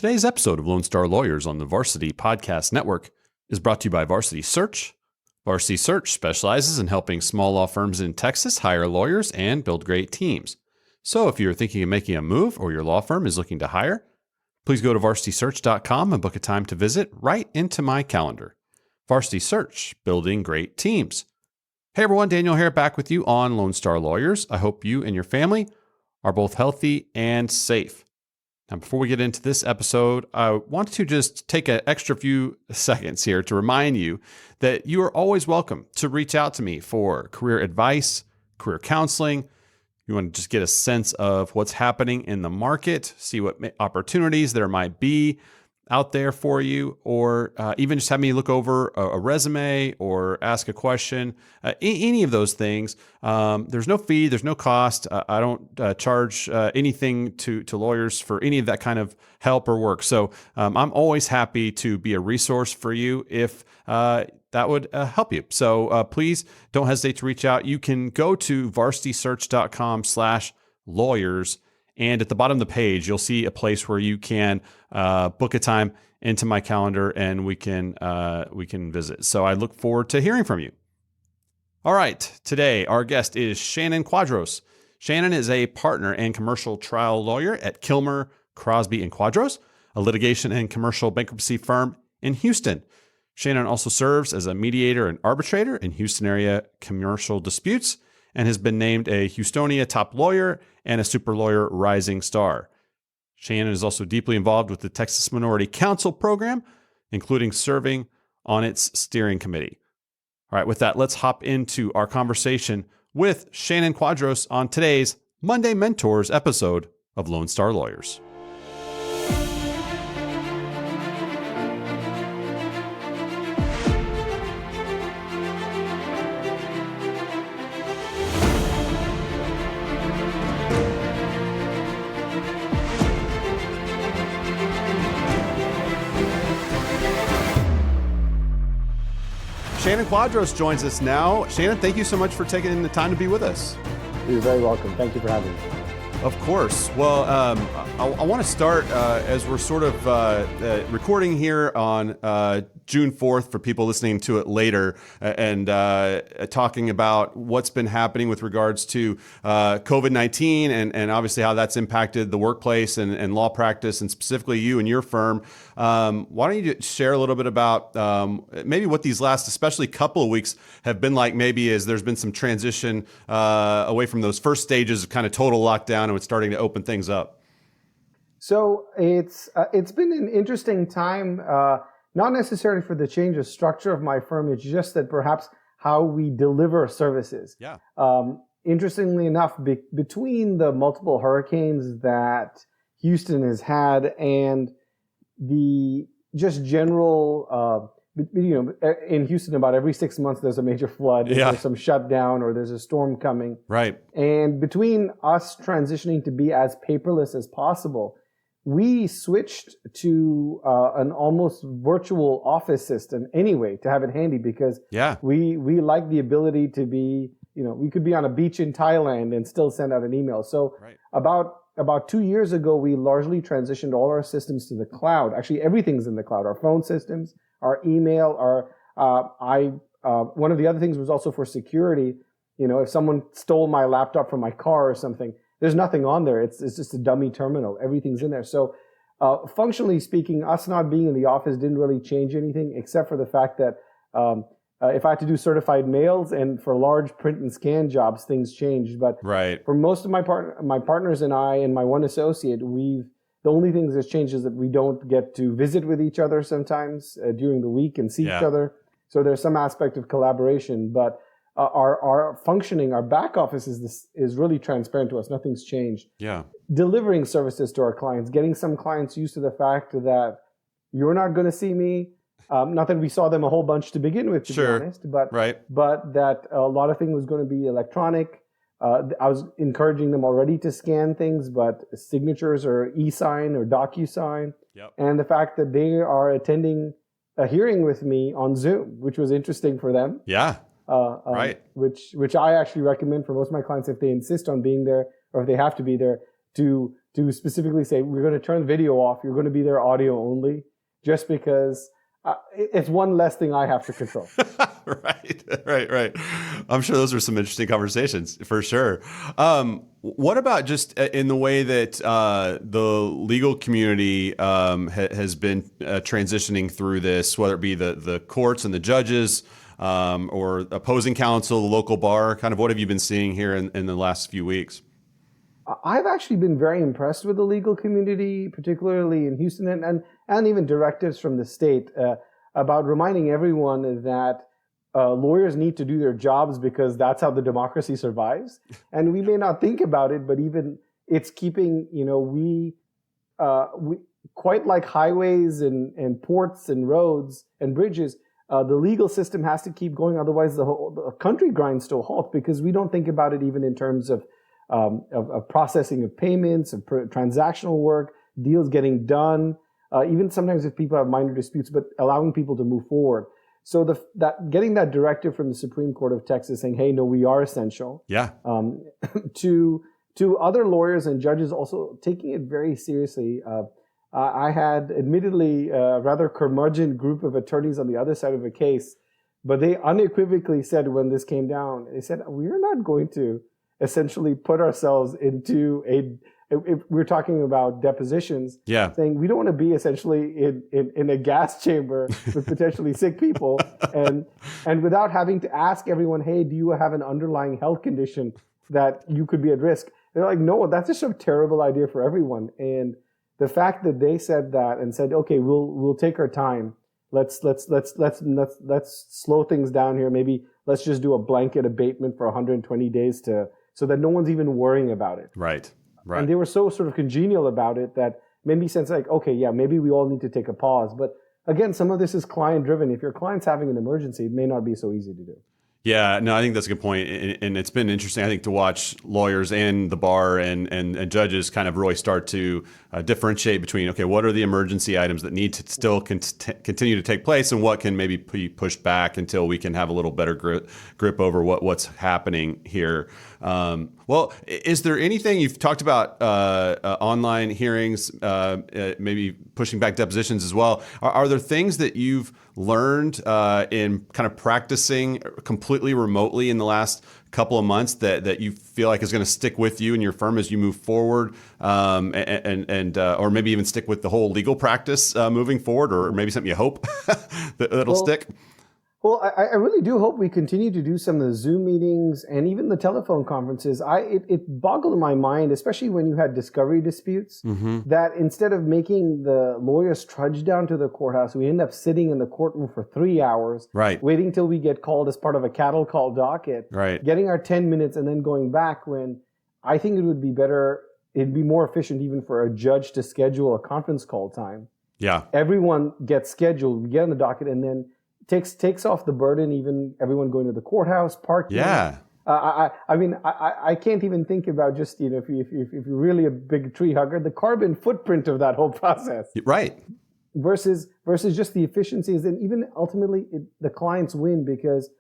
Today's episode of Lone Star Lawyers on the Varsity Podcast Network is brought to you by Varsity Search. Varsity Search specializes in helping small law firms in Texas hire lawyers and build great teams. So if you're thinking of making a move or your law firm is looking to hire, please go to varsitysearch.com and book a time to visit right into my calendar. Varsity Search, building great teams. Hey everyone, Daniel here, back with you on Lone Star Lawyers. I hope you and your family are both healthy and safe. Now, before we get into this episode, I want to just take an extra few seconds here to remind you that you are always welcome to reach out to me for career advice, career counseling. You want to just get a sense of what's happening in the market, see what opportunities there might be out there for you, or even just have me look over a resume or ask a question, any of those things. There's no fee, there's no cost. I don't charge anything to lawyers for any of that kind of help or work. So I'm always happy to be a resource for you if that would help you. So please don't hesitate to reach out. You can go to varsitysearch.com/lawyers. And at the bottom of the page, you'll see a place where you can book a time into my calendar and we can visit. So I look forward to hearing from you. All right. Today, our guest is Shannon Quadros. Shannon is a partner and commercial trial lawyer at Kilmer, Crosby & Quadros, a litigation and commercial bankruptcy firm in Houston. Shannon also serves as a mediator and arbitrator in Houston area commercial disputes and has been named a Houstonia top lawyer and a super lawyer rising star. Shannon is also deeply involved with the Texas Minority Council program, including serving on its steering committee. All right, with that, let's hop into our conversation with Shannon Quadros on today's Monday Mentors episode of Lone Star Lawyers. Shannon Quadros joins us now. Shannon, thank you so much for taking the time to be with us. You're very welcome. Thank you for having me. Of course. Well, I want to start as we're sort of recording here on June 4th for people listening to it later and talking about what's been happening with regards to COVID-19 and obviously how that's impacted the workplace and law practice and specifically you and your firm. Why don't you share a little bit about maybe what these last, especially couple of weeks have been like, maybe as there's been some transition away from those first stages of kind of total lockdown and it's starting to open things up. So it's been an interesting time, not necessarily for the change of structure of my firm. It's just that perhaps how we deliver services. Yeah. Interestingly enough, between the multiple hurricanes that Houston has had and the just general, in Houston, about every 6 months, there's a major flood, there's some shutdown, or there's a storm coming. Right. And between us transitioning to be as paperless as possible, we switched to an almost virtual office system anyway to have it handy because we like the ability to be, we could be on a beach in Thailand and still send out an email. So about 2 years ago, we largely transitioned all our systems to the cloud. Actually, everything's in the cloud. Our phone systems, our email, one of the other things was also for security. If someone stole my laptop from my car or something, there's nothing on there. It's just a dummy terminal. Everything's in there. So functionally speaking, us not being in the office didn't really change anything except for the fact that if I had to do certified mails and for large print and scan jobs, things changed. But for most of my partners and I and my one associate, the only thing that's changed is that we don't get to visit with each other sometimes during the week and see each other. So there's some aspect of collaboration, but our functioning, our back office is really transparent to us. Nothing's changed. Yeah. Delivering services to our clients, getting some clients used to the fact that you're not going to see me. Not that we saw them a whole bunch to begin with, to be honest, but that a lot of things was going to be electronic. I was encouraging them already to scan things, but signatures or e-sign or DocuSign. Yep. And the fact that they are attending a hearing with me on Zoom, which was interesting for them. Yeah. Which I actually recommend for most of my clients if they insist on being there or if they have to be there, to specifically say we're going to turn the video off. You're going to be there audio only, just because it's one less thing I have to control. Right. I'm sure those are some interesting conversations for sure. What about just in the way that the legal community has been transitioning through this, whether it be the courts and the judges or opposing counsel, the local bar? Kind of what have you been seeing here in the last few weeks? I've actually been very impressed with the legal community, particularly in Houston, and even directives from the state about reminding everyone that lawyers need to do their jobs because that's how the democracy survives. And we may not think about it, but even it's keeping, we quite like highways and ports and roads and bridges, the legal system has to keep going. Otherwise, the country grinds to a halt, because we don't think about it even in terms of processing of payments, of transactional work, deals getting done, even sometimes if people have minor disputes, but allowing people to move forward. So getting that directive from the Supreme Court of Texas saying, "Hey, no, we are essential." Yeah. To other lawyers and judges also taking it very seriously. I had admittedly a rather curmudgeon group of attorneys on the other side of a case, but they unequivocally said when this came down, they said, "We're not going to essentially put ourselves into if we're talking about depositions, saying we don't want to be essentially in a gas chamber with potentially sick people and without having to ask everyone, hey, do you have an underlying health condition that you could be at risk?" They're like, no, that's just a terrible idea for everyone. And the fact that they said that and said, okay, we'll take our time. Let's slow things down here. Maybe let's just do a blanket abatement for 120 days so that no one's even worrying about it. Right. And they were so sort of congenial about it that made me sense like, okay, yeah, maybe we all need to take a pause. But again, some of this is client driven. If your client's having an emergency, it may not be so easy to do. Yeah, no, I think that's a good point. And it's been interesting, I think, to watch lawyers and the bar and judges kind of really start to differentiate between, okay, what are the emergency items that need to still continue to take place and what can maybe be pushed back until we can have a little better grip over what's happening here. Well, is there anything you've talked about online hearings, maybe pushing back depositions as well? Are there things that you've learned in kind of practicing completely remotely in the last couple of months that you feel like is going to stick with you and your firm as you move forward, or maybe even stick with the whole legal practice moving forward, or maybe something you hope that'll stick? Well, I really do hope we continue to do some of the Zoom meetings and even the telephone conferences. It boggled my mind, especially when you had discovery disputes, that instead of making the lawyers trudge down to the courthouse, we end up sitting in the courtroom for 3 hours, waiting till we get called as part of a cattle call docket, getting our 10 minutes and then going back, when I think it would be better, it'd be more efficient even for a judge to schedule a conference call time. Yeah. Everyone gets scheduled, we get on the docket, and then takes off the burden, even everyone going to the courthouse, parking. Yeah. I mean, I can't even think about just, if you're really a big tree hugger, the carbon footprint of that whole process. Right. Versus just the efficiencies, and even ultimately the clients win, because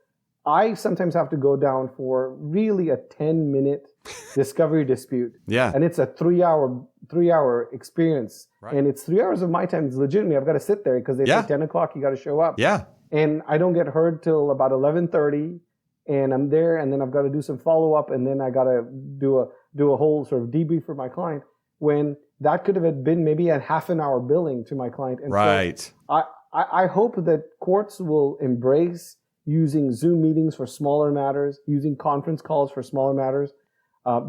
I sometimes have to go down for really a 10-minute discovery dispute. Yeah. And it's a 3-hour experience. Right. And it's 3 hours of my time. It's legitimately, I've got to sit there because they say 10 o'clock, you got to show up. Yeah. And I don't get heard till about 11:30, and I'm there, and then I've got to do some follow-up, and then I got to do a whole sort of debrief for my client, when that could have been maybe a half an hour billing to my client. And so I hope that courts will embrace using Zoom meetings for smaller matters, using conference calls for smaller matters,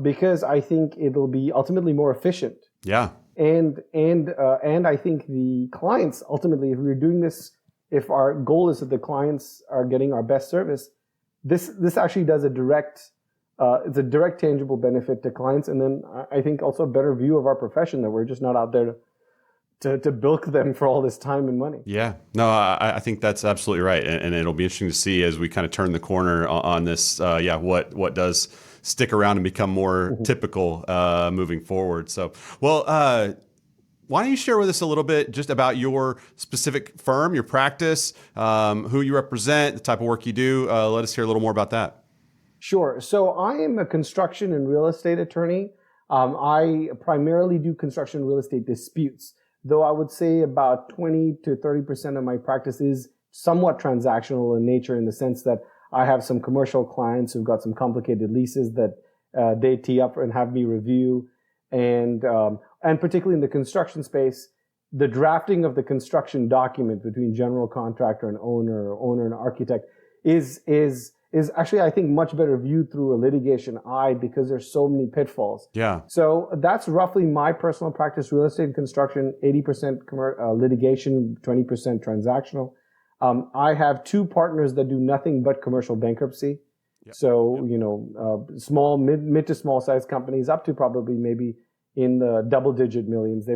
because I think it'll be ultimately more efficient. Yeah. And I think the clients, ultimately, if we're doing this, if our goal is that the clients are getting our best service, this actually does it's a direct tangible benefit to clients. And then I think also a better view of our profession, that we're just not out there to bilk them for all this time and money. Yeah, no, I think that's absolutely right. And it'll be interesting to see as we kind of turn the corner on this, what does stick around and become more typical moving forward. So, well, why don't you share with us a little bit just about your specific firm, your practice, who you represent, the type of work you do? Let us hear a little more about that. Sure. So I am a construction and real estate attorney. I primarily do construction real estate disputes, though I would say about 20 to 30% of my practice is somewhat transactional in nature, in the sense that I have some commercial clients who've got some complicated leases that they tee up and have me review. And particularly in the construction space, the drafting of the construction document between general contractor and owner, or owner and architect is actually, I think, much better viewed through a litigation eye, because there's so many pitfalls. Yeah. So that's roughly my personal practice: real estate and construction, 80% litigation, 20% transactional. I have two partners that do nothing but commercial bankruptcy. Yep. So, yep. Small, mid to small size companies up to probably maybe in the double-digit millions.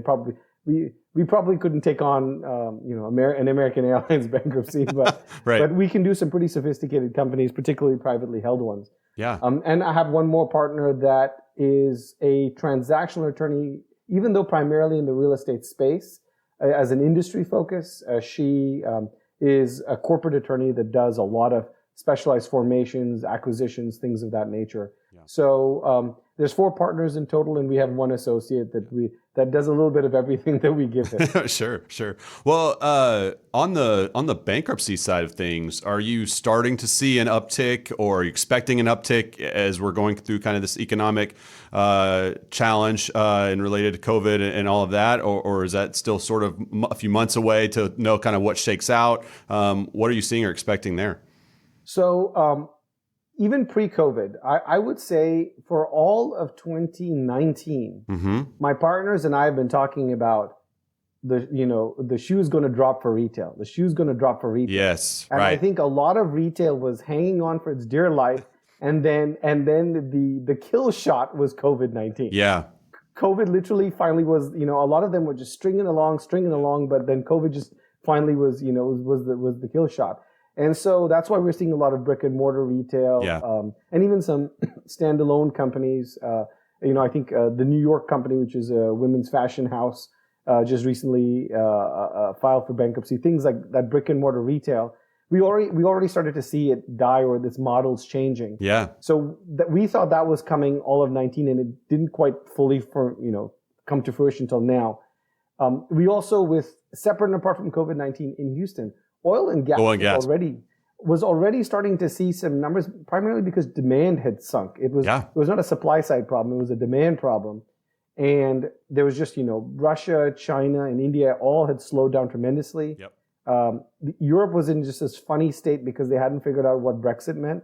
We probably couldn't take on, an American Airlines bankruptcy, but right. But we can do some pretty sophisticated companies, particularly privately held ones. Yeah. And I have one more partner that is a transactional attorney, even though primarily in the real estate space, as an industry focus. She is a corporate attorney that does a lot of specialized formations, acquisitions, things of that nature. Yeah. So there's 4 partners in total, and we have one associate that does a little bit of everything that we give him. Sure. Well, on the bankruptcy side of things, are you starting to see an uptick, or are you expecting an uptick as we're going through kind of this economic challenge and related to COVID and all of that, or is that still sort of a few months away to know kind of what shakes out? What are you seeing or expecting there? So even pre-COVID, I would say for all of 2019, mm-hmm. my partners and I have been talking about the shoe's going to drop for retail. The shoe's going to drop for retail. Yes, and right. I think a lot of retail was hanging on for its dear life, and then the kill shot was COVID-19. Yeah. COVID literally finally was, a lot of them were just stringing along, but then COVID just finally was the kill shot. And so that's why we're seeing a lot of brick and mortar retail, yeah. And even some standalone companies. I think the New York company, which is a women's fashion house, just recently filed for bankruptcy. Things like that, brick and mortar retail. We already started to see it die, or this model's changing. Yeah. So we thought that was coming all of 19, and it didn't quite fully come to fruition until now. We also, with separate and apart from COVID-19 in Houston, oil and gas was already starting to see some numbers, primarily because demand had sunk. It was not a supply side problem; it was a demand problem, and there was just Russia, China, and India all had slowed down tremendously. Yep. Europe was in just this funny state because they hadn't figured out what Brexit meant,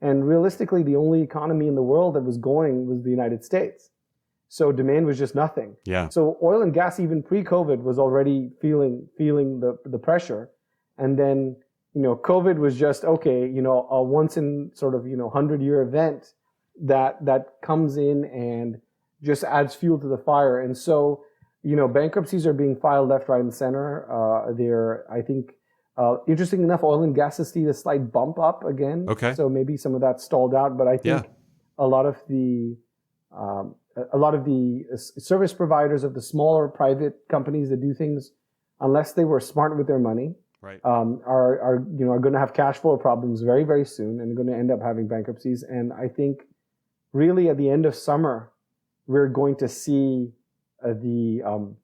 and realistically, the only economy in the world that was going was the United States. So demand was just nothing. Yeah. So oil and gas, even pre-COVID, was already feeling the pressure. And then, COVID was just, okay, a once in sort of, 100-year event that comes in and just adds fuel to the fire. And so, bankruptcies are being filed left, right, and center. I think, interesting enough, oil and gas has seen a slight bump up again. Okay. So maybe some of that stalled out, but I think a lot of the service providers of the smaller private companies that do things, unless they were smart with their money, right, are going to have cash flow problems very, very soon, and going to end up having bankruptcies. And I think really at the end of summer, we're going to see the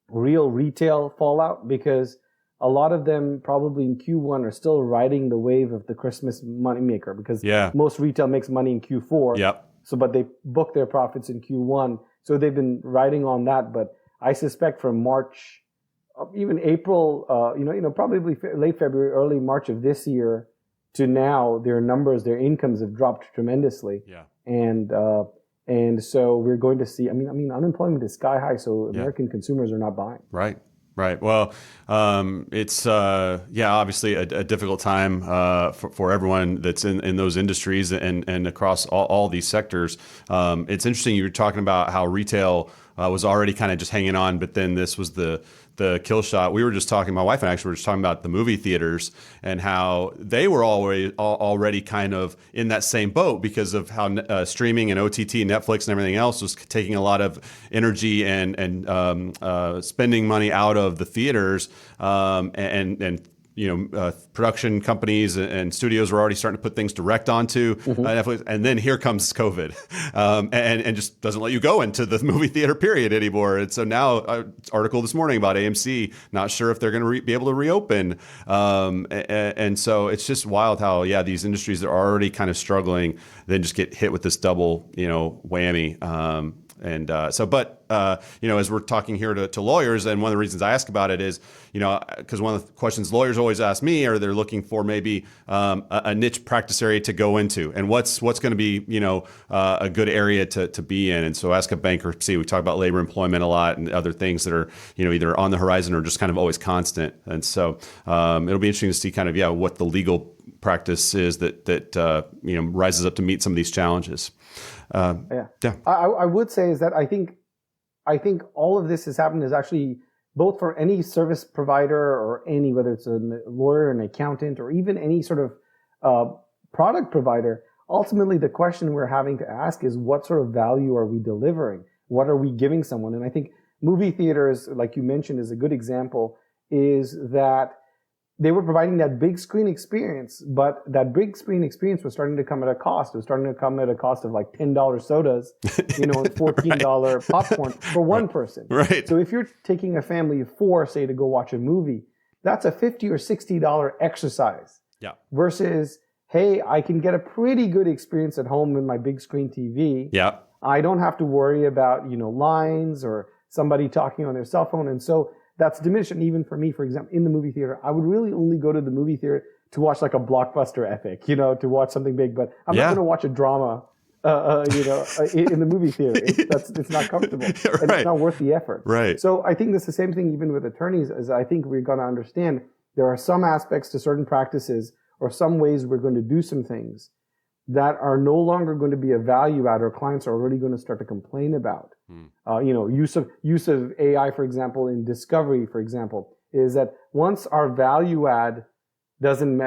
real retail fallout, because a lot of them probably in Q1 are still riding the wave of the Christmas moneymaker, because most retail makes money in Q4. Yep. So, but they book their profits in Q1. So they've been riding on that. But I suspect from March, even April, probably late February, early March of this year to now, their incomes have dropped tremendously. Yeah. And so we're going to see, unemployment is sky high. So American consumers are not buying. Right. Right. Well, it's obviously a difficult time for everyone that's in those industries and across all these sectors. It's interesting you were talking about how retail was already kind of just hanging on, but then this was the kill shot. We were just talking, my wife and I actually were just talking about the movie theaters and how they were already kind of in that same boat because of how streaming and OTT, Netflix and everything else was taking a lot of energy and spending money out of the theaters and production companies and studios were already starting to put things direct onto Netflix, and then here comes COVID, and just doesn't let you go into the movie theater period anymore. And so now, article this morning about AMC not sure if they're going to be able to reopen, and so it's just wild how these industries that are already kind of struggling then just get hit with this double whammy. As we're talking here to lawyers, and one of the reasons I ask about it is, because one of the questions lawyers always ask me are they're looking for maybe a niche practice area to go into, and what's going to be, a good area to be in. And so ask a bankruptcy. We talk about labor employment a lot and other things that are, either on the horizon or just kind of always constant. And so it'll be interesting to see kind of, what the legal practice is that rises up to meet some of these challenges. I would say is that I think all of this has happened is actually both for any service provider or whether it's a lawyer, an accountant, or even any sort of product provider. Ultimately, the question we're having to ask is what sort of value are we delivering? What are we giving someone? And I think movie theaters, like you mentioned, is a good example, is that they were providing that big screen experience, but that big screen experience was starting to come at a cost. It was starting to come at a cost of like $10 sodas, and $14 popcorn for one person. Right. So if you're taking a family of four, say, to go watch a movie, that's a $50 or $60 exercise. Yeah. Versus, hey, I can get a pretty good experience at home with my big screen TV. Yeah. I don't have to worry about, lines or somebody talking on their cell phone. And so that's diminished. And even for me, for example, in the movie theater, I would really only go to the movie theater to watch like a blockbuster epic, to watch something big. But I'm not going to watch a drama, in the movie theater. It's not comfortable, and it's not worth the effort. Right. So I think that's the same thing even with attorneys, as I think we're going to understand there are some aspects to certain practices or some ways we're going to do some things that are no longer going to be a value add, or clients are already going to start to complain about. Use of AI, for example, in discovery, for example, is that once our value add doesn't,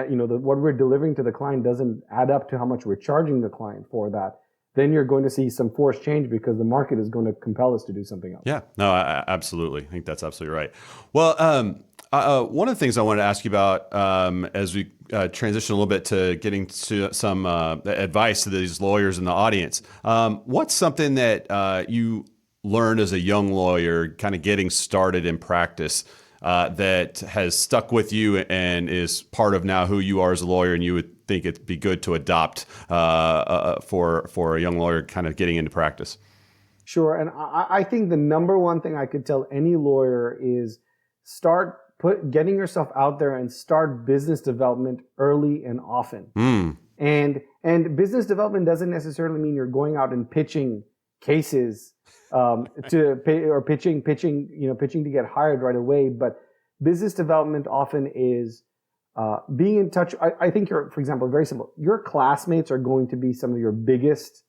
what we're delivering to the client doesn't add up to how much we're charging the client for that, then you're going to see some forced change because the market is going to compel us to do something else. Yeah, no, absolutely. I think that's absolutely right. Well, one of the things I wanted to ask you about as we transition a little bit to getting to some advice to these lawyers in the audience, what's something that you learned as a young lawyer, kind of getting started in practice, that has stuck with you and is part of now who you are as a lawyer, and you would think it'd be good to adopt for a young lawyer kind of getting into practice? Sure. And I think the number one thing I could tell any lawyer is start getting yourself out there and start business development early and often. And business development doesn't necessarily mean you're going out and pitching cases to pay, or pitching to get hired right away. But business development often is being in touch. I think for example, very simple. Your classmates are going to be some of your biggest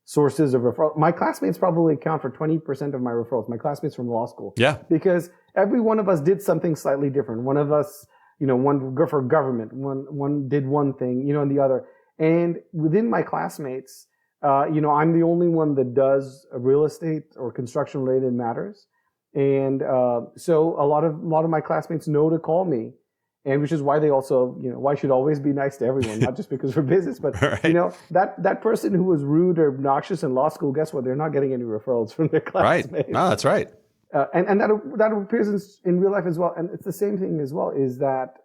sources of referral. My classmates probably account for 20% of my referrals. My classmates from law school. Yeah. Because every one of us did something slightly different. One of us, one for government, one did one thing, and the other. And within my classmates, I'm the only one that does real estate or construction related matters. And so a lot of my classmates know to call me. And which is why they also, why I should always be nice to everyone, not just because we're business, but, right. That person who was rude or obnoxious in law school, guess what? They're not getting any referrals from their classmates. Right. No, that's right. And that appears in real life as well. And it's the same thing as well, is that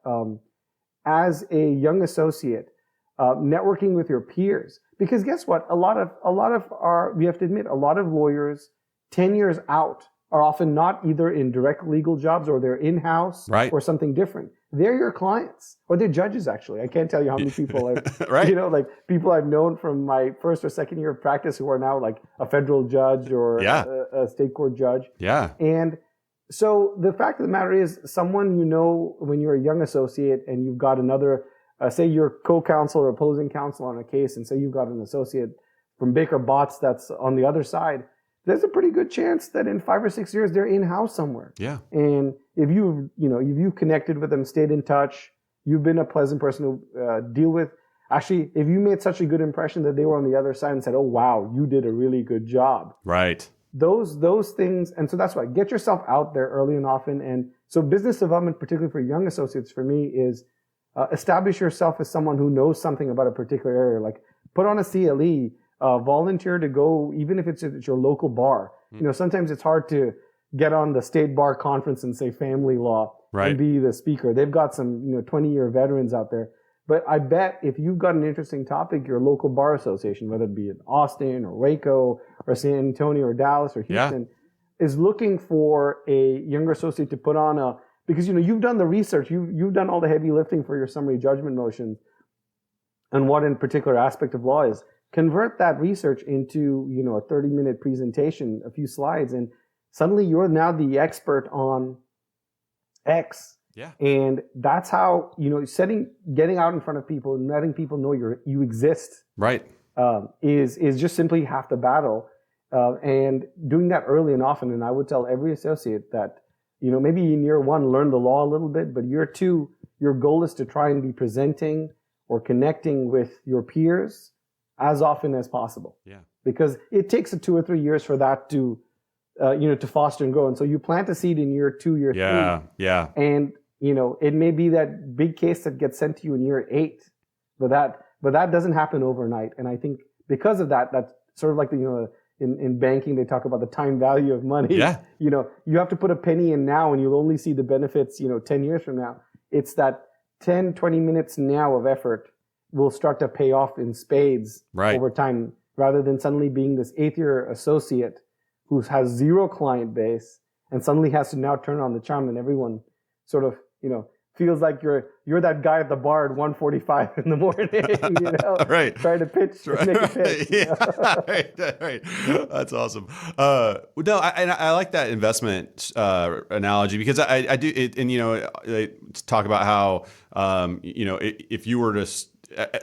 as a young associate, networking with your peers, because guess what? A lot of we have to admit, a lot of lawyers 10 years out are often not either in direct legal jobs or they're in-house, right, or something different. They're your clients, or they're judges, actually. I can't tell you how many people I've, right, people I've known from my first or second year of practice who are now like a federal judge or a state court judge. Yeah. And so the fact of the matter is, someone when you're a young associate and you've got another, say you're co-counsel or opposing counsel on a case, and say you've got an associate from Baker Botts that's on the other side, there's a pretty good chance that in 5 or 6 years they're in-house somewhere. Yeah. And if you've connected with them, stayed in touch, you've been a pleasant person to deal with. Actually, if you made such a good impression that they were on the other side and said, "Oh wow, you did a really good job." Right. Those things, and so that's why get yourself out there early and often, and So business development, particularly for young associates, for me is establish yourself as someone who knows something about a particular area. Like put on a CLE, volunteer to go, even if it's at your local bar. Sometimes it's hard to get on the state bar conference and say family law and be the speaker. They've got some 20-year veterans out there. But I bet if you've got an interesting topic, your local bar association, whether it be in Austin or Waco or San Antonio or Dallas or Houston, is looking for a younger associate to put on because you've done the research, you've done all the heavy lifting for your summary judgment motions and what in particular aspect of law is. Convert that research into a 30-minute presentation, a few slides, and suddenly you're now the expert on X. Yeah. And that's how, getting out in front of people and letting people know you exist. Right. Is just simply half the battle. And doing that early and often. And I would tell every associate that, maybe in year one, learn the law a little bit, but year two, your goal is to try and be presenting or connecting with your peers as often as possible. Yeah. Because it takes 2 or 3 years for that to, to foster and grow. And so you plant a seed in year 2, year 3. Yeah. And, it may be that big case that gets sent to you in year 8, but that doesn't happen overnight. And I think because of that, that's sort of like in banking, they talk about the time value of money. Yeah. You have to put a penny in now and you'll only see the benefits, 10 years from now. It's that 10, 20 minutes now of effort will start to pay off in spades over time, rather than suddenly being this 8th-year associate who has 0 client base and suddenly has to now turn on the charm, and everyone sort of, feels like you're that guy at the bar at 1:45 in the morning, right? Trying to pitch, make a pitch. Right. That's awesome. No, I like that investment analogy, because I do it, and they talk about how if you were to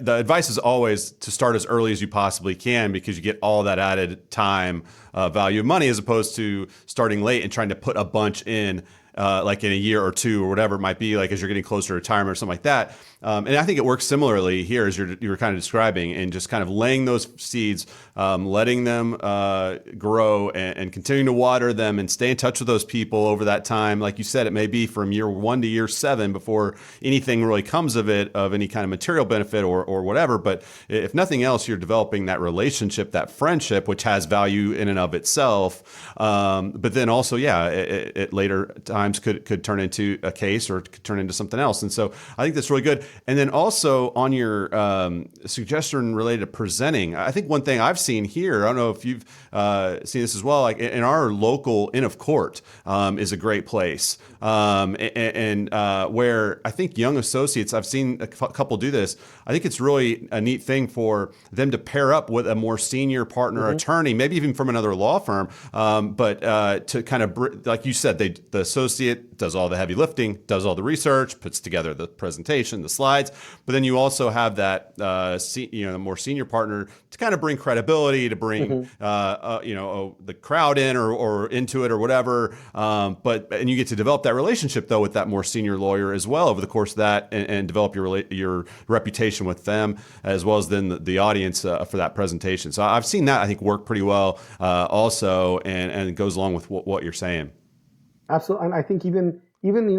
the advice is always to start as early as you possibly can, because you get all that added time value of money, as opposed to starting late and trying to put a bunch in like in a year or 2 or whatever it might be, like as you're getting closer to retirement or something like that. And I think it works similarly here, as you were kind of describing, and just kind of laying those seeds, letting them grow, and continuing to water them and stay in touch with those people over that time. Like you said, it may be from year 1 to year 7 before anything really comes of it, of any kind of material benefit or whatever. But if nothing else, you're developing that relationship, that friendship, which has value in and of itself. But then also, it later times could turn into a case, or could turn into something else. And so I think that's really good. And then also on your suggestion related to presenting, I think one thing I've seen here, I don't know if you've seen this as well, like in our local Inn of Court is a great place. And where I think young associates, I've seen a couple do this. I think it's really a neat thing for them to pair up with a more senior partner attorney, maybe even from another law firm, but to kind of, like you said, the associate does all the heavy lifting, does all the research, puts together the presentation, the slides, but then you also have that the more senior partner to kind of bring credibility, to bring the crowd in or into it or whatever. And you get to develop that relationship though with that more senior lawyer as well over the course of that, and develop your reputation with them, as well as then the audience for that presentation. So I've seen that, I think, work pretty well also, and it goes along with what you're saying. Absolutely. And I think even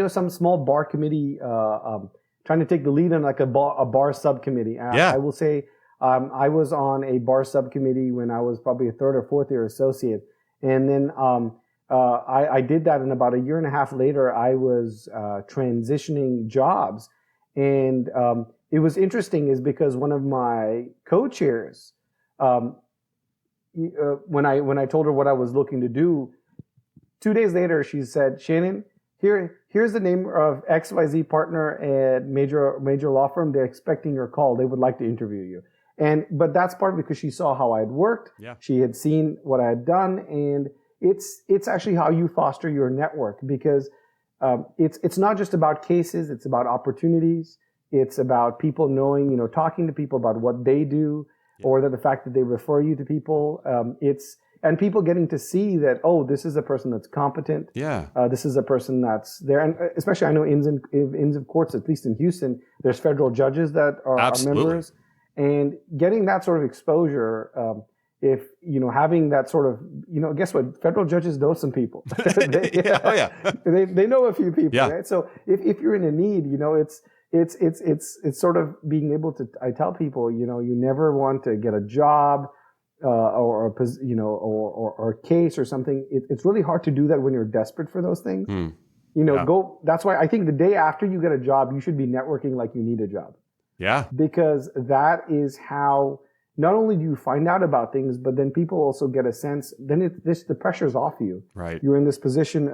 some small bar committee trying to take the lead on like a bar subcommittee. I will say I was on a bar subcommittee when I was probably a 3rd or 4th year associate. And then I did that, and about a year and a half later, I was transitioning jobs. And it was interesting is because one of my co-chairs, when I told her what I was looking to do, 2 days later, she said, "Shannon, here's the name of XYZ partner at major law firm. They're expecting your call. They would like to interview you." But that's partly because she saw how I had worked. Yeah. She had seen what I had done, and it's actually how you foster your network, because it's not just about cases. It's about opportunities. It's about people knowing, talking to people about what they do, or that the fact that they refer you to people. And people getting to see that, oh, this is a person that's competent. Yeah. This is a person that's there. And especially I know inns of courts, at least in Houston, there's federal judges that are members. And getting that sort of exposure having that sort of, guess what? Federal judges know some people. They know a few people, right? So if you're in a need, it's sort of being able to, I tell people, you never want to get a job, or a case or something. It's really hard to do that when you're desperate for those things. That's why I think the day after you get a job, you should be networking like you need a job. Yeah. Because that is how not only do you find out about things, but then people also get a sense, then the pressure's off you. Right. You're in this position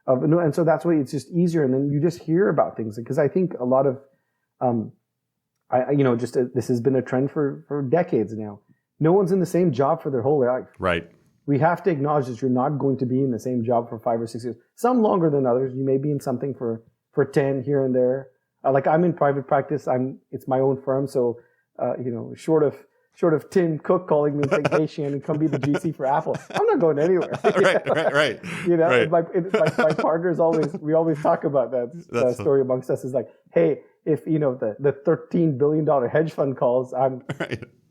and so that's why it's just easier. And then you just hear about things. Because I think a lot of, this has been a trend for decades now. No one's in the same job for their whole life. Right. We have to acknowledge that you're not going to be in the same job for 5 or 6 years. Some longer than others. You may be in something for 10 here and there. Like I'm in private practice. It's my own firm. So, short of Tim Cook calling me and saying, "Hey, Shannon, come be the GC for Apple," I'm not going anywhere. Right. My partners we always talk about that story amongst us is like, hey, if the $13 billion hedge fund calls, I'm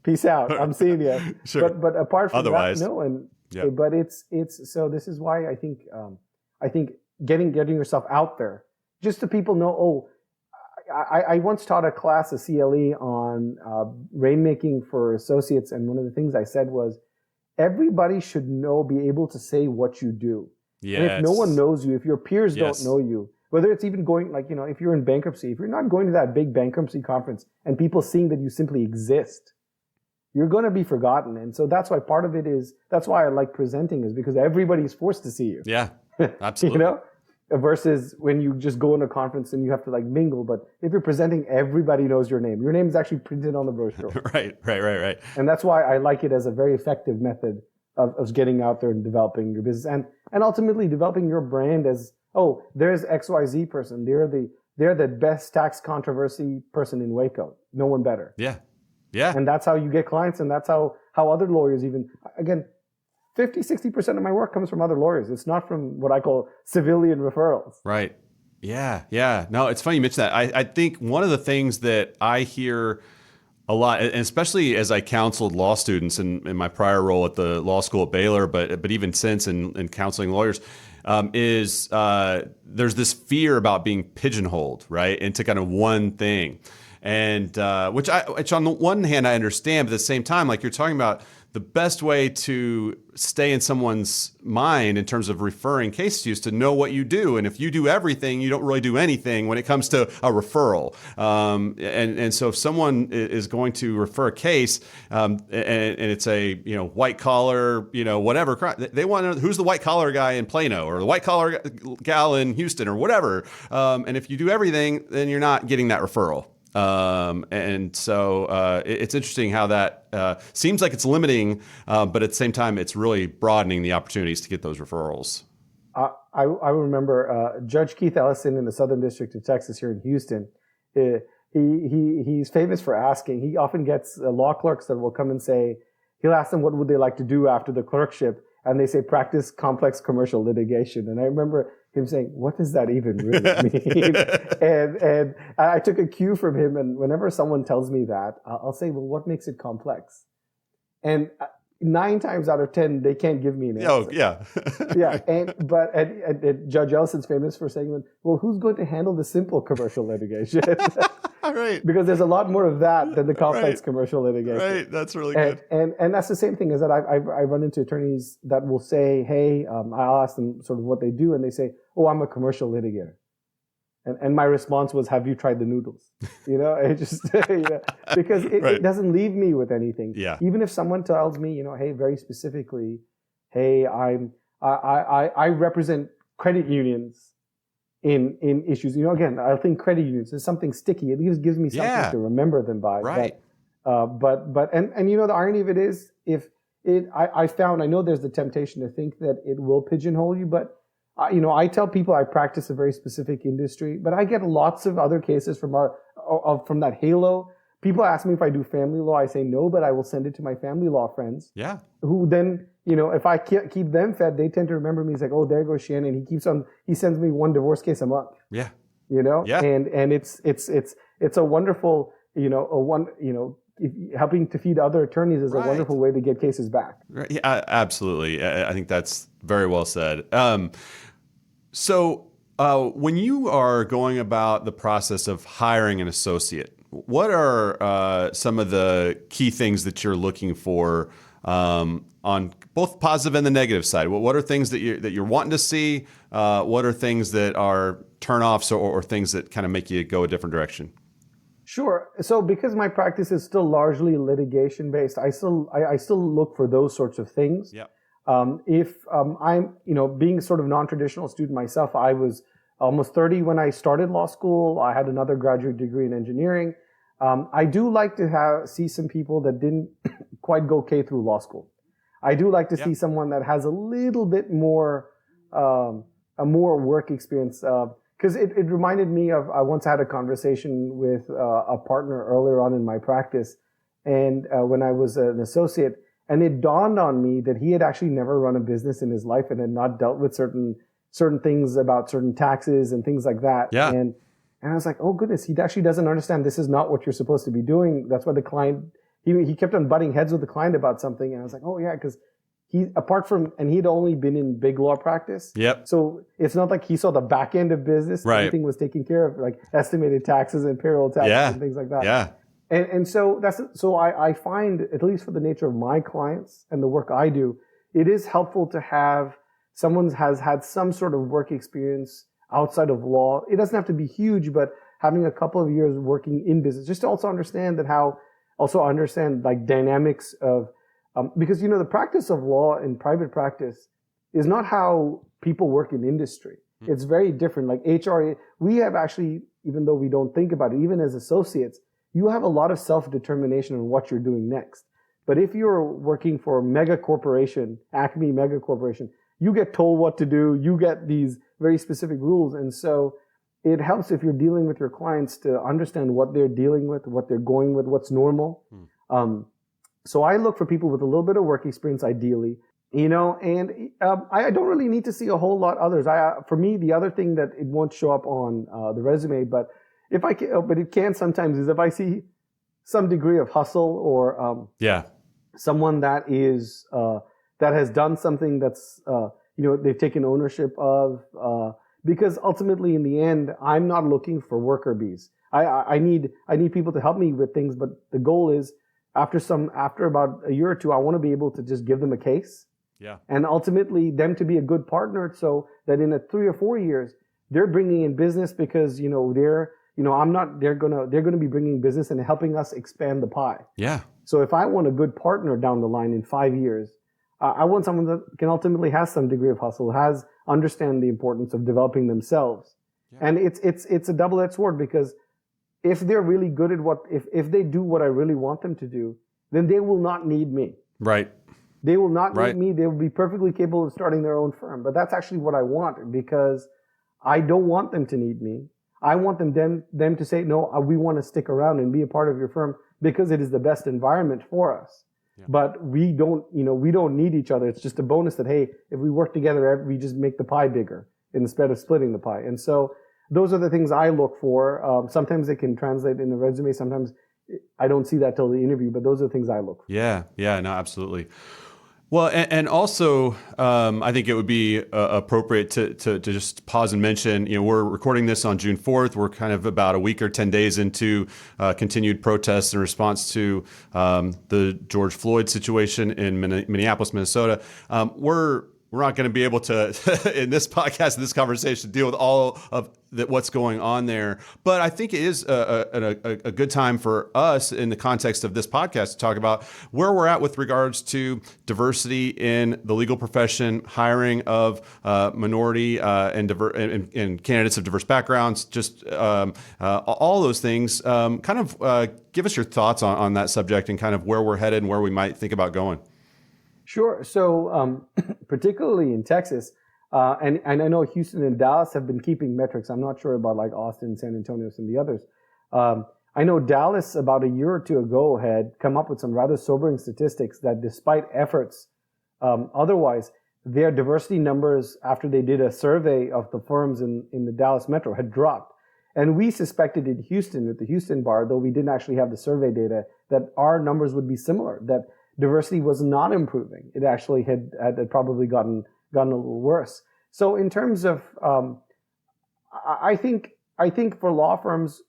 peace out. I'm seeing you. Sure. But apart from otherwise, that, no. But it's so this is why I think getting yourself out there, just so people know. I once taught a class, a CLE, on rainmaking for associates, and one of the things I said was, everybody should be able to say what you do. Yes. And if no one knows you, if your peers don't know you, whether it's even going, if you're in bankruptcy, if you're not going to that big bankruptcy conference and people seeing that you simply exist, you're going to be forgotten. And so that's why part of it is, that's why I like presenting, is because everybody's forced to see you. Yeah, absolutely. Versus when you just go in a conference and you have to mingle. But if you're presenting, everybody knows your name. Your name is actually printed on the brochure. Right. And that's why I like it as a very effective method of getting out there and developing your business and ultimately developing your brand as, there's XYZ person. They're the best tax controversy person in Waco. No one better. Yeah. And that's how you get clients, and that's how other lawyers even, again, 50, 60% of my work comes from other lawyers. It's not from what I call civilian referrals. Right. Yeah. No, it's funny you mentioned that. I think one of the things that I hear a lot, and especially as I counseled law students in my prior role at the law school at Baylor, but even since in counseling lawyers, is there's this fear about being pigeonholed, right, into kind of one thing. And which on the one hand I understand, but at the same time, like you're talking about, the best way to stay in someone's mind in terms of referring cases to you is to know what you do. And if you do everything, you don't really do anything when it comes to a referral. And so if someone is going to refer a case and it's a white collar whatever crime, they want to know who's the white collar guy in Plano or the white collar gal in Houston or whatever. And if you do everything, then you're not getting that referral. And so it's interesting how that seems like it's limiting, but at the same time, it's really broadening the opportunities to get those referrals. I remember Judge Keith Ellison in the Southern District of Texas here in Houston. He's famous for asking. He often gets law clerks that will come and say, he'll ask them what would they like to do after the clerkship, and they say practice complex commercial litigation. And I remember him saying, what does that even really mean? and I took a cue from him. And whenever someone tells me that, I'll say, well, what makes it complex? And 9 times out of 10, they can't give me an answer. Oh, yeah. Yeah. And Judge Ellison's famous for saying, well, who's going to handle the simple commercial litigation? Right. Because there's a lot more of that than the complex commercial litigation. Right. That's really good. And that's the same thing, is that I run into attorneys that will say, hey, I'll ask them sort of what they do, and they say, oh, I'm a commercial litigator. And my response was, have you tried the noodles? It just, because it doesn't leave me with anything. Yeah. Even if someone tells me, hey, very specifically, hey, I represent credit unions in issues. Again, I think credit unions is something sticky. It gives me something to remember them by. Right. But the irony of it is, I know there's the temptation to think that it will pigeonhole you, but I tell people I practice a very specific industry, but I get lots of other cases from that halo. People ask me if I do family law. I say no, but I will send it to my family law friends. Yeah. Who then, if I keep them fed, they tend to remember me. He's like, oh, there goes Shannon. He sends me one divorce case a month. Yeah. Yeah. And it's a wonderful, helping to feed other attorneys is a wonderful way to get cases back. Right. Yeah, absolutely. I think that's very well said. So when you are going about the process of hiring an associate, what are some of the key things that you're looking for on both positive and the negative side? What are things that you're wanting to see? What are things that are turnoffs or things that kind of make you go a different direction? Sure. So because my practice is still largely litigation based, I still look for those sorts of things. Yep. If I'm, being sort of non-traditional student myself, I was almost 30 when I started law school. I had another graduate degree in engineering. I do like to see some people that didn't quite go K through law school. I do like to see someone that has a little bit more, a more work experience. Because it reminded me of, I once had a conversation with a partner earlier on in my practice, and when I was an associate, and it dawned on me that he had actually never run a business in his life and had not dealt with certain things about certain taxes and things like that. Yeah. And I was like, oh goodness, he actually doesn't understand this is not what you're supposed to be doing. That's why the client, he kept on butting heads with the client about something. And I was like, oh yeah, because he'd only been in big law practice. Yep. So it's not like he saw the back end of business. Right. Everything was taken care of, like estimated taxes and payroll taxes and things like that. Yeah. And so I find, at least for the nature of my clients and the work I do, it is helpful to have someone has had some sort of work experience outside of law. It doesn't have to be huge, but having a couple of years working in business, just to also understand like dynamics of, because, the practice of law in private practice is not how people work in industry. It's very different. Like HR, we have actually, even though we don't think about it, even as associates, you have a lot of self-determination on what you're doing next. But if you're working for a mega corporation, Acme mega corporation, you get told what to do. You get these very specific rules. And so it helps if you're dealing with your clients to understand what they're dealing with, what they're going with, what's normal. So I look for people with a little bit of work experience, ideally, and I don't really need to see a whole lot others. For me, the other thing that it won't show up on the resume, but it can sometimes, is if I see some degree of hustle or someone that is that has done something that's they've taken ownership of, because ultimately in the end I'm not looking for worker bees. I need people to help me with things, but the goal is after about a year or two, I want to be able to just give them a case. Yeah. And ultimately them to be a good partner, so that in 3 or 4 years they're bringing in business because they're gonna be bringing business and helping us expand the pie. Yeah. So if I want a good partner down the line in 5 years, I want someone that can ultimately have some degree of hustle, understand the importance of developing themselves. Yeah. And it's a double-edged sword, because if they're really good at if they do what I really want them to do, then they will not need me. Right. They will not need me. They will be perfectly capable of starting their own firm. But that's actually what I want, because I don't want them to need me. I want them to say, no, we want to stick around and be a part of your firm because it is the best environment for us. Yeah. But we don't need each other. It's just a bonus that, hey, if we work together, we just make the pie bigger instead of splitting the pie. And so those are the things I look for. Sometimes it can translate in a resume. Sometimes I don't see that till the interview, but those are the things I look for. Yeah, no, absolutely. Well, and also, I think it would be appropriate to just pause and mention, we're recording this on June 4th. We're kind of about a week or 10 days into continued protests in response to the George Floyd situation in Minneapolis, Minnesota. We're not going to be able to, in this podcast, in this conversation, deal with all of what's going on there. But I think it is a good time for us, in the context of this podcast, to talk about where we're at with regards to diversity in the legal profession, hiring of minority and candidates of diverse backgrounds, just all those things. Give us your thoughts on that subject and kind of where we're headed and where we might think about going. Sure. So particularly in Texas, and I know Houston and Dallas have been keeping metrics. I'm not sure about like Austin, San Antonio, and the others. I know Dallas about a year or two ago had come up with some rather sobering statistics that despite efforts otherwise, their diversity numbers after they did a survey of the firms in the Dallas metro had dropped. And we suspected in Houston, with the Houston bar, though we didn't actually have the survey data, that our numbers would be similar, that diversity was not improving. It actually had probably gotten a little worse. So in terms of, I think for law firms,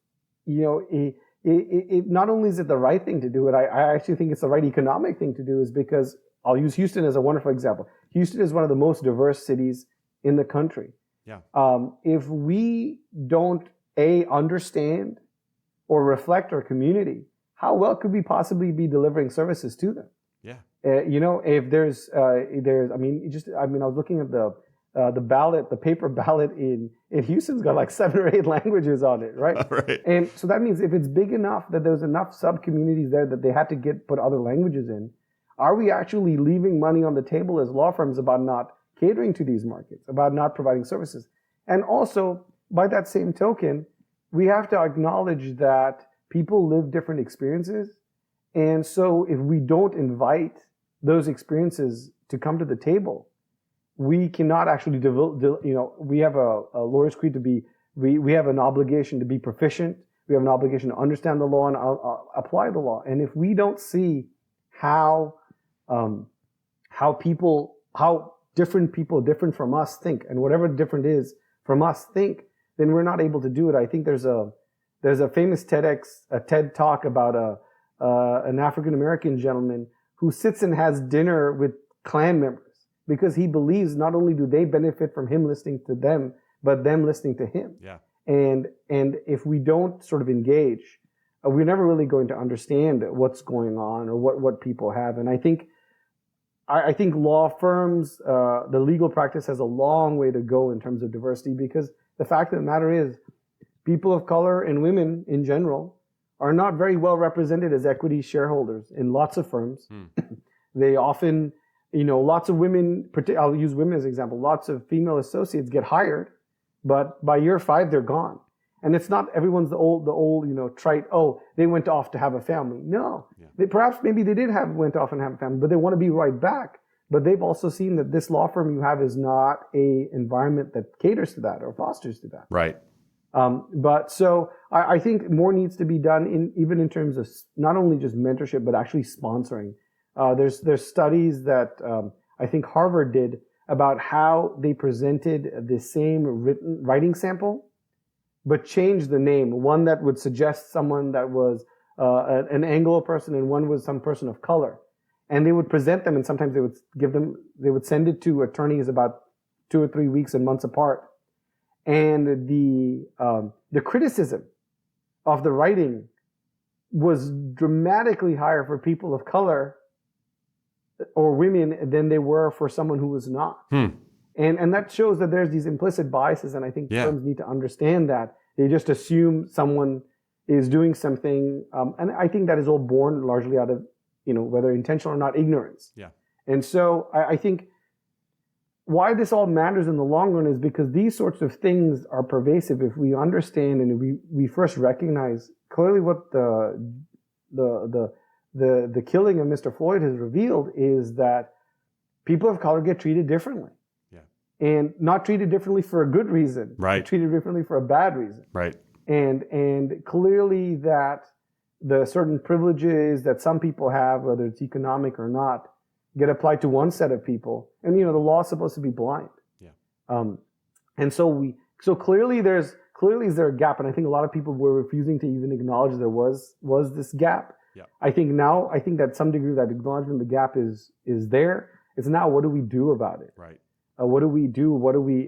it not only is it the right thing to do it, I actually think it's the right economic thing to do, is because I'll use Houston as a wonderful example. Houston is one of the most diverse cities in the country. Yeah. If we don't understand or reflect our community, how well could we possibly be delivering services to them? Yeah. If there's, I was looking at the ballot, the paper ballot in Houston's got like 7 or 8 languages on it, right? Right. And so that means if it's big enough that there's enough sub-communities there that they had to put other languages in, are we actually leaving money on the table as law firms about not catering to these markets, about not providing services? And also, by that same token, we have to acknowledge that people live different experiences. And so if we don't invite those experiences to come to the table, we cannot actually we have a lawyer's creed to be, we have an obligation to be proficient. We have an obligation to understand the law and apply the law. And if we don't see how different people different from us think, and whatever different is from us think, then we're not able to do it. I think there's a famous TED talk about an African-American gentleman who sits and has dinner with Klan members because he believes not only do they benefit from him listening to them, but them listening to him. Yeah. And if we don't sort of engage, we're never really going to understand what's going on or what people have. And I think law firms, the legal practice has a long way to go in terms of diversity, because the fact of the matter is people of color and women in general are not very well represented as equity shareholders in lots of firms. They often, lots of women, I'll use women as an example, lots of female associates get hired, but by year 5, they're gone. And it's not everyone's the old, trite, they went off to have a family. No, maybe they went off and have a family, but they want to be right back. But they've also seen that this law firm you have is not a environment that caters to that or fosters to that. Right. But so I think more needs to be done even in terms of not only just mentorship, but actually sponsoring. There's studies that I think Harvard did about how they presented the same writing sample, but changed the name. One that would suggest someone that was an Anglo person, and one was some person of color. And they would present them, and sometimes they would send it to attorneys about 2 or 3 weeks and months apart. And the criticism of the writing was dramatically higher for people of color or women than they were for someone who was not. And that shows that there's these implicit biases, and I think firms need to understand that. They just assume someone is doing something, and I think that is all born largely out of, whether intentional or not, ignorance. Yeah. And so I think why this all matters in the long run is because these sorts of things are pervasive if we understand and we first recognize clearly what the killing of Mr. Floyd has revealed is that people of color get treated differently. And not treated differently for a good reason. Right. Treated differently for a bad reason. Right. And clearly that the certain privileges that some people have, whether it's economic or not, get applied to one set of people. And the law is supposed to be blind. Yeah. And so clearly is there a gap, and I think a lot of people were refusing to even acknowledge there was this gap. Yeah. I think that some degree that acknowledgement of the gap is there. It's now, what do we do about it? Right. What do we do?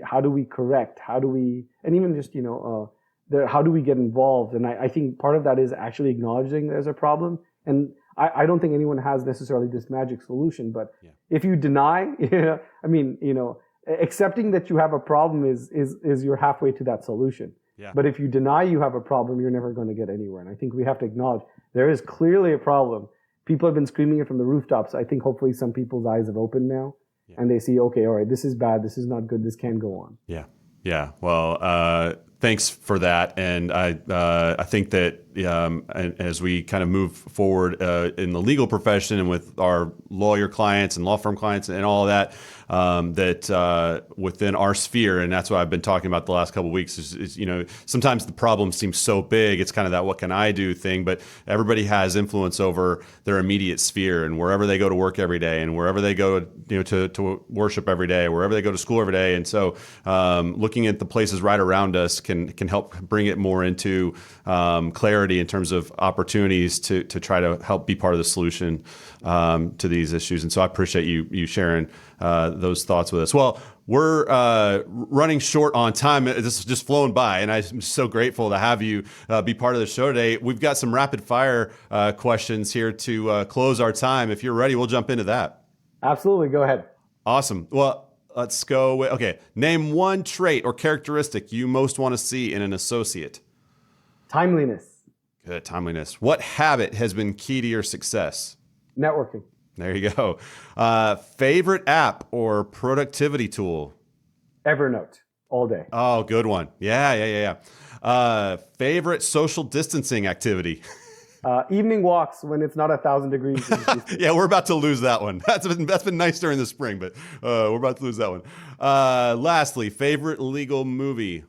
How do we correct? How do we, and even just, how do we get involved? And I think part of that is actually acknowledging there's a problem. And I don't think anyone has necessarily this magic solution, but if you deny, accepting that you have a problem is you're halfway to that solution. Yeah. But if you deny you have a problem, you're never going to get anywhere. And I think we have to acknowledge there is clearly a problem. People have been screaming it from the rooftops. I think hopefully some people's eyes have opened now. Yeah. And they see, okay, all right, this is bad. This is not good. This can't go on. Yeah. Yeah. Well, thanks for that. And I think that and as we kind of move forward in the legal profession and with our lawyer clients and law firm clients and all of that, that within our sphere, and that's what I've been talking about the last couple of weeks, is sometimes the problem seems so big, it's kind of that what can I do thing, but everybody has influence over their immediate sphere, and wherever they go to work every day, and wherever they go to worship every day, wherever they go to school every day. And so looking at the places right around us can help bring it more into clarity in terms of opportunities to try to help be part of the solution to these issues. And so I appreciate you sharing those thoughts with us. Well, we're running short on time. This has just flown by, and I'm so grateful to have you be part of the show today. We've got some rapid fire questions here to close our time. If you're ready, we'll jump into that. Absolutely. Go ahead. Awesome. Well, let's go with, okay. Name one trait or characteristic you most want to see in an associate. Timeliness. Good. Timeliness. What habit has been key to your success? Networking. There you go. Favorite app or productivity tool? Evernote. All day. Oh, good one. Yeah. Favorite social distancing activity? Evening walks when it's not 1,000 degrees. Yeah, we're about to lose that one. That's been nice during the spring, but we're about to lose that one. Lastly, favorite legal movie?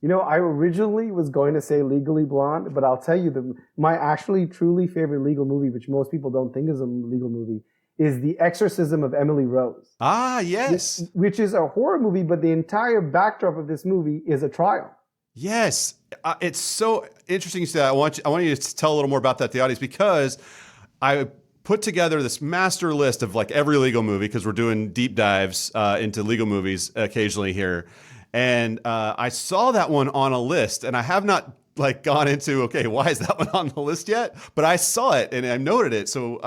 I originally was going to say Legally Blonde, but I'll tell you my actually truly favorite legal movie, which most people don't think is a legal movie, is The Exorcism of Emily Rose. Ah, yes. Which is a horror movie, but the entire backdrop of this movie is a trial. Yes. It's so interesting you say that. I want you to tell a little more about that to the audience, because I put together this master list of like every legal movie, because we're doing deep dives into legal movies occasionally here. And I saw that one on a list, and I have not gone into, okay, why is that one on the list yet? But I saw it and I noted it. So,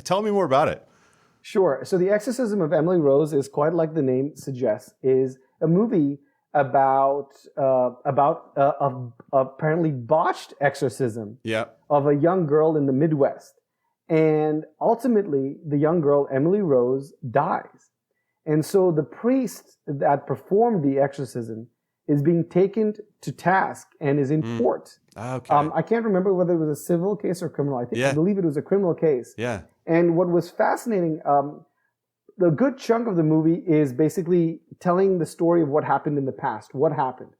tell me more about it. Sure. So The Exorcism of Emily Rose is quite like the name suggests, is a movie about apparently botched exorcism of a young girl in the Midwest. And ultimately, the young girl, Emily Rose, dies. And so the priest that performed the exorcism is being taken to task and is in court. Okay. I can't remember whether it was a civil case or criminal. I believe it was a criminal case. Yeah. And what was fascinating, the good chunk of the movie is basically telling the story of what happened in the past, what happened.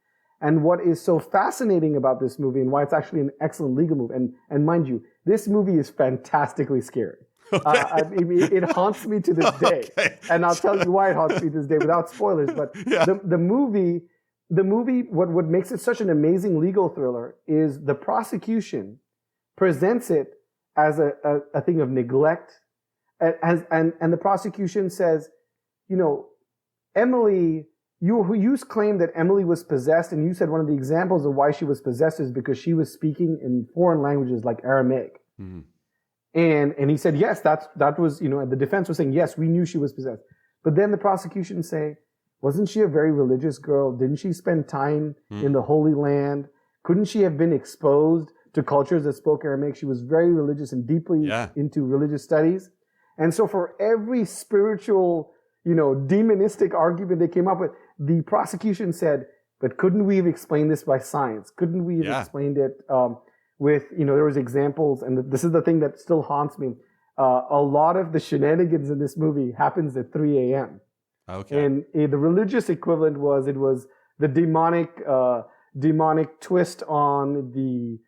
And what is so fascinating about this movie and why it's actually an excellent legal movie, and mind you, this movie is fantastically scary. Okay. It haunts me to this day. Okay. And I'll tell you why it haunts me to this day without spoilers. But the movie, what makes it such an amazing legal thriller is the prosecution presents it as a thing of neglect. And the prosecution says, Emily, you claimed that Emily was possessed, and you said one of the examples of why she was possessed is because she was speaking in foreign languages like Aramaic. Mm-hmm. And he said, yes, that was, the defense was saying, yes, we knew she was possessed. But then the prosecution say, wasn't she a very religious girl? Didn't she spend time in the Holy Land? Couldn't she have been exposed to cultures that spoke Aramaic? She was very religious and deeply into religious studies. And so for every spiritual, demonistic argument they came up with, the prosecution said, but couldn't we have explained this by science? Couldn't we have explained it with, there was examples, and this is the thing that still haunts me. A lot of the shenanigans in this movie happens at 3 a.m. Okay. And the religious equivalent was the demonic twist on the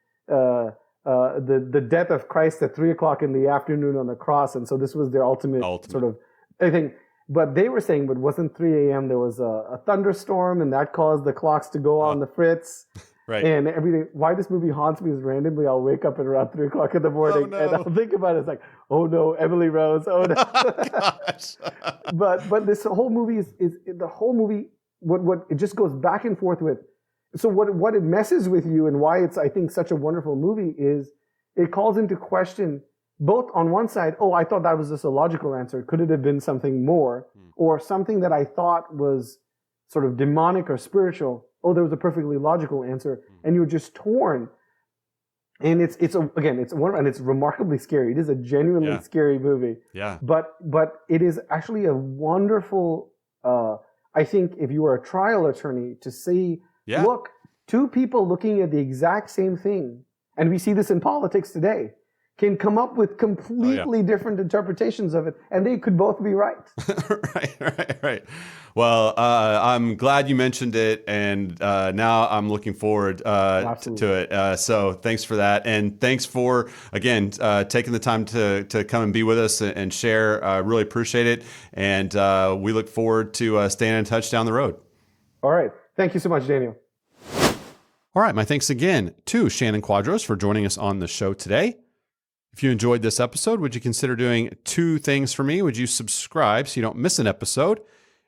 death of Christ at 3 o'clock in the afternoon on the cross. And so this was their ultimate. Sort of, I think, but they were saying, but it wasn't 3 a.m. There was a thunderstorm, and that caused the clocks to go on the fritz. Right. And everything. Why this movie haunts me is randomly I'll wake up at around 3 o'clock in the morning and I'll think about it. It's like, oh no, Emily Rose. Oh no. Gosh. But this whole movie is the whole movie. What it just goes back and forth with. So what it messes with you and why it's, I think, such a wonderful movie is it calls into question both on one side, oh, I thought that was just a logical answer. Could it have been something more? Or something that I thought was sort of demonic or spiritual? Oh, there was a perfectly logical answer. And you're just torn. And it's remarkably scary. It is a genuinely scary movie. Yeah. But it is actually a wonderful, I think if you are a trial attorney, to see, look, two people looking at the exact same thing, and we see this in politics today, can come up with completely different interpretations of it, and they could both be right. Right. Well, I'm glad you mentioned it, and now I'm looking forward to it. So thanks for that, and thanks for, again, taking the time to come and be with us and share. I really appreciate it, and we look forward to staying in touch down the road. All right. Thank you so much, Daniel. All right. My thanks again to Shannon Quadros for joining us on the show today. If you enjoyed this episode, would you consider doing two things for me? Would you subscribe so you don't miss an episode?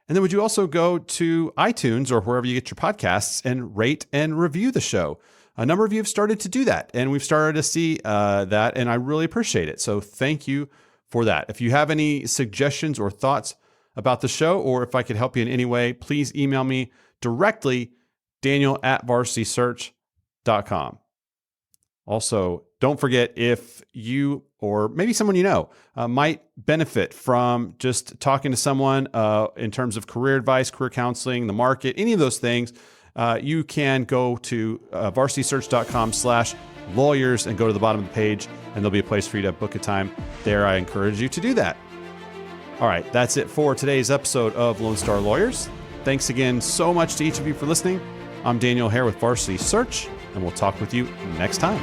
And then would you also go to iTunes or wherever you get your podcasts and rate and review the show? A number of you have started to do that, and we've started to see that, and I really appreciate it. So thank you for that. If you have any suggestions or thoughts about the show, or if I could help you in any way, please email me directly, daniel@varsitysearch.com. Also, don't forget, if you or maybe someone you know might benefit from just talking to someone in terms of career advice, career counseling, the market, any of those things, you can go to varsitysearch.com/lawyers and go to the bottom of the page, and there'll be a place for you to book a time there. I encourage you to do that. All right, that's it for today's episode of Lone Star Lawyers. Thanks again so much to each of you for listening. I'm Daniel Hare with Varsity Search, and we'll talk with you next time.